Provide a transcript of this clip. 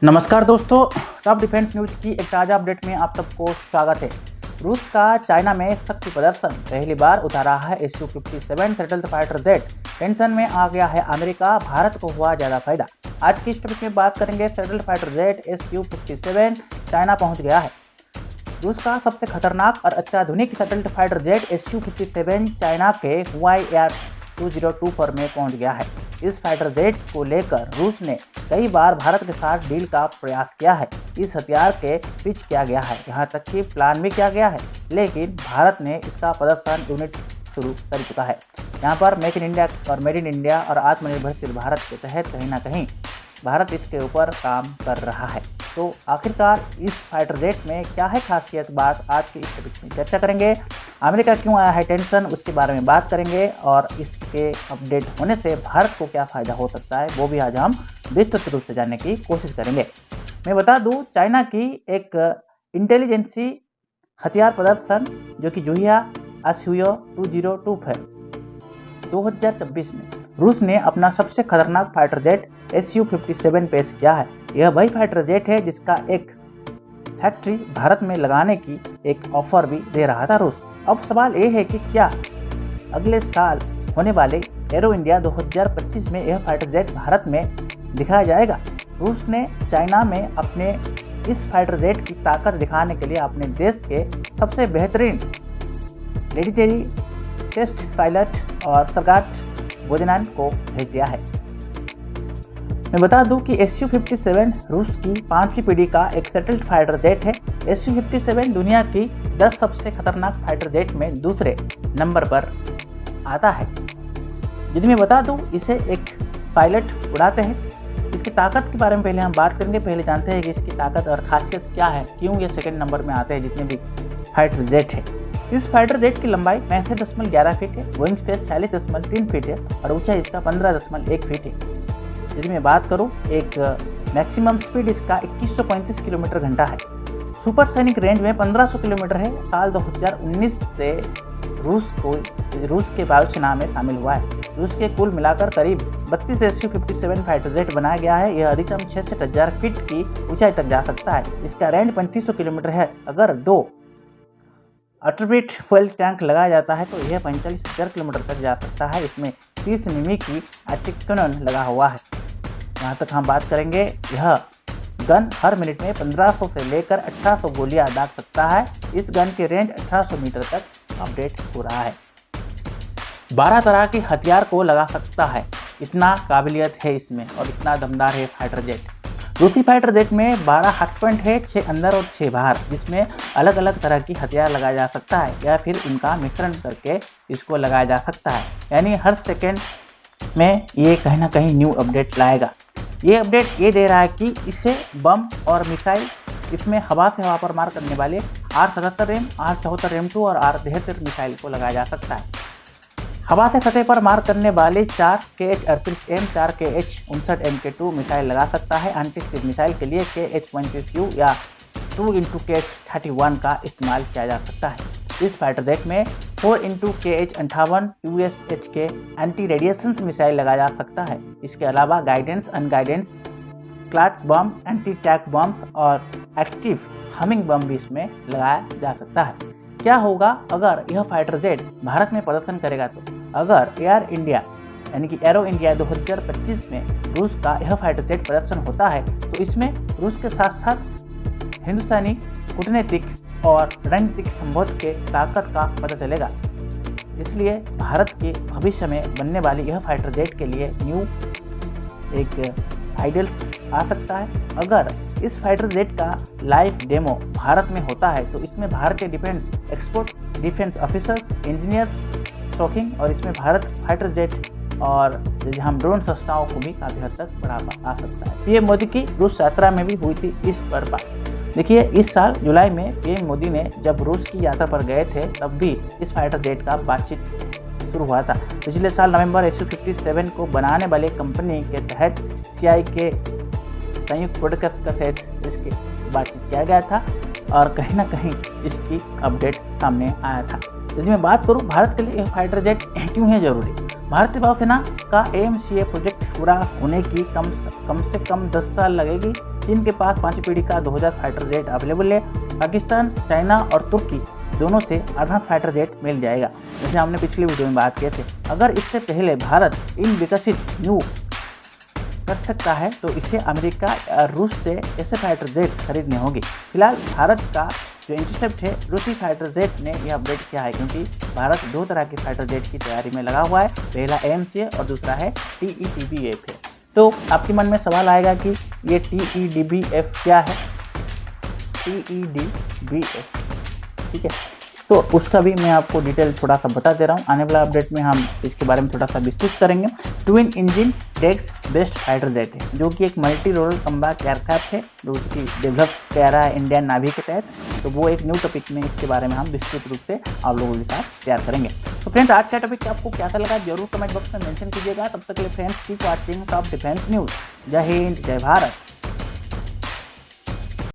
नमस्कार दोस्तों, top defence news की एक ताज़ा अपडेट में आप सबको स्वागत है। रूस का चाइना में शक्ति प्रदर्शन, पहली बार उतारा है Su-57 सटल्ड फाइटर जेट, टेंशन में आ गया है अमेरिका, भारत को हुआ ज़्यादा फायदा। आज की इस टॉपिक में बात करेंगे सटल्ड फाइटर जेट Su-57 चाइना पहुंच गया है। रूस का सबसे खतरनाक और अत्याधुनिक सटल्ड फाइटर जेट Su-57 चाइना के हुआई एयर 202 पर में पहुंच गया है। इस फाइटर जेट को लेकर रूस ने कई बार भारत के साथ डील का प्रयास किया है। इस हथियार के पिच किया गया है, यहाँ तक कि प्लान भी किया गया है, लेकिन भारत ने इसका प्रदर्शन यूनिट शुरू कर चुका है। यहाँ पर मेक इन इंडिया और मेड इन इंडिया और आत्मनिर्भरशील भारत के तहत कहीं ना कहीं भारत इसके ऊपर काम कर रहा है। तो आखिरकार इस फाइटर जेट में क्या है खासियत, बात आज की इस टॉपिक में चर्चा करेंगे। अमेरिका क्यों आया है टेंशन, उसके बारे में बात करेंगे और इसके अपडेट होने से भारत को क्या फ़ायदा हो सकता है वो भी आज हम विस्तृत रूप से जानने की कोशिश करेंगे। मैं बता दूं, चाइना की एक इंटेलिजेंसी हथियार प्रदर्शन जो कि जुहिया Su 202 है, 2026 में रूस ने अपना सबसे खतरनाक फाइटर जेट Su-57 पेश किया है। यह वही फाइटर जेट है जिसका एक फैक्ट्री भारत में लगाने की एक ऑफर भी दे रहा था रूस। अब सवाल ये है कि क्या अगले साल होने वाले एरो इंडिया 2025 में यह फाइटर जेट भारत में दिखाया जाएगा। रूस ने चाइना में अपने इस फाइटर जेट की ताकत दिखाने के लिए अपने देश के सबसे बेहतरीन लेजेंडरी टेस्ट पायलट और सरगाट बोजनान को भेज दिया है। मैं बता दूं कि Su-57 रूस की 5वीं पीढ़ी का एक सेटल्ड फाइटर जेट है। Su-57 दुनिया की 10 सबसे खतरनाक फाइटर जेट में दूसरे नंबर पर आता है। यदि मैं बता दूं, इसे एक पायलट उड़ाते हैं। इसकी ताकत के बारे में पहले हम बात करेंगे। पहले जानते हैं कि इसकी ताकत और खासियत क्या है, क्यों ये सेकंड नंबर में आते हैं जितने भी फाइटर जेट है। इस फाइटर जेट की लंबाई 65.11 फीट है, विंग स्पेस 46.3 फीट है और ऊंचाई इसका 15.1 फीट है। यदि मैं बात करूं, एक मैक्सिमम स्पीड इसका 2135 किलोमीटर घंटा है। सुपरसोनिक रेंज में 1500 किलोमीटर है। साल 2019 से रूस के वायुसेना में शामिल हुआ है। रूस के कुल मिलाकर करीब 32 Su-57 फाइटर जेट बनाया गया है। यह अधिकतम 66,000 फीट की ऊंचाई तक जा सकता है। इसका रेंज 3500 किलोमीटर है। अगर 2 अल्ट्रावेट फ्यूल टैंक लगाया जाता है तो यह 45,000 किलोमीटर तक जा सकता है। इसमें 30 मिमी की एंटी कैनन लगा हुआ है। यहाँ तक हम बात करेंगे, यह गन हर मिनट में 1500 से लेकर 1800 गोलियां दाग सकता है। इस गन की रेंज 1800 मीटर तक अपडेट हो रहा है। 12 तरह के हथियार को लगा सकता है, इतना काबिलियत है इसमें और इतना दमदार है फाइटर जेट। रूसी फाइटर जेट में 12 हार्ड पॉइंट है, 6 अंदर और 6 बाहर, जिसमें अलग अलग तरह की हथियार लगाया जा सकता है या फिर उनका मिश्रण करके इसको लगाया जा सकता है। यानी हर सेकेंड में ये कहीं ना कहीं न्यू अपडेट लाएगा। ये अपडेट ये दे रहा है कि इसे बम और मिसाइल, इसमें हवा से हवा पर मार करने वाले R-77 रेम, R-74 रेम 2 और R-73 मिसाइल को लगाया जा सकता है। हवा से सतह पर मार करने वाले 4 KH-38M, 4 KH-59 MK2 मिसाइल लगा सकता है। एंटी-शिप मिसाइल के लिए KH-120U या 2x KH-31 का इस्तेमाल किया जा सकता है। इस फाइटर जेट में 4x KH-58 USHK anti radiation missile लगाया जा सकता है। इसके अलावा गाइडेंस, अनगाइडेंस, क्लच बम, एंटी टैक बम और एक्टिव हमिंग बम भी इसमें लगाया जा सकता है। क्या होगा अगर यह फाइटर जेट भारत में प्रदर्शन करेगा? तो अगर एयर इंडिया यानी कि एरो इंडिया 2025 में रूस का यह फाइटर जेट प्रदर्शन होता है तो इसमें रूस के साथ साथ हिंदुस्तानी कूटनीतिक और रणनीतिक संबंध के ताकत का पता चलेगा। इसलिए भारत के भविष्य में बनने वाली यह फाइटर जेट के लिए न्यू एक आइडियल आ सकता है। अगर इस फाइटर जेट का लाइव डेमो भारत में होता है तो इसमें भारतीय defence export, defence officers, engineers talking और इसमें भारत फाइटर जेट और हम ड्रोन संस्थाओं को भी काफ़ी हद तक बढ़ावा आ सकता है। पीएम मोदी की रूस यात्रा में भी हुई थी इस पर बात। देखिए, इस साल जुलाई में पीएम मोदी ने जब रूस की यात्रा पर गए थे तब भी इस फाइटर जेट का बातचीत शुरू हुआ था। पिछले साल नवंबर Su-57 को बनाने वाले कंपनी के तहत CI के संयुक्त प्रोडक्ट के तहत इसकी बातचीत किया गया था और कहीं ना कहीं इसकी अपडेट सामने आया था। यदि मैं बात करूं, भारत के लिए यह फाइटर जेट क्यों है जरूरी? भारतीय वायुसेना का AMCA प्रोजेक्ट पूरा होने की कम से कम 10 साल लगेगी। चीन के पास 5वीं पीढ़ी का 2000 फाइटर जेट अवेलेबल है। पाकिस्तान, चाइना और तुर्की दोनों से एडवांस फाइटर जेट मिल जाएगा, जैसे हमने पिछली वीडियो में बात किए थे। अगर इससे पहले भारत इन विकसित न्यू कर सकता है तो इसे अमेरिका या रूस से ऐसे फाइटर जेट खरीदने होंगे। फिलहाल भारत का जो इंटरसेप्ट है, रूसी फाइटर जेट ने यह अपडेट किया है, क्योंकि भारत 2 तरह के फाइटर जेट की तैयारी में लगा हुआ है। पहला AMC है और दूसरा है TEDBF है। तो आपके मन में सवाल आएगा कि ये TEDBF क्या है? TEDBF, ठीक है, तो उसका भी मैं आपको डिटेल थोड़ा सा बता दे रहा हूँ। आने वाला अपडेट में हम इसके बारे में थोड़ा सा विस्तृत करेंगे। Twin engine deck based fighter jet है, जो कि एक मल्टी रोल कम्बैट एयरक्राफ्ट है, जो कि डेवलप किया रहा है इंडियन नेवी के तहत। तो वो एक न्यू टॉपिक में इसके बारे में हम विस्तृत रूप से आप लोगों के साथ शेयर करेंगे। तो फ्रेंड्स, आज का टॉपिक आपको कैसा लगा जरूर कमेंट बॉक्स में मेंशन कीजिएगा। तब तक के लिए friends, keep watching top defence news. जय हिंद, जय भारत।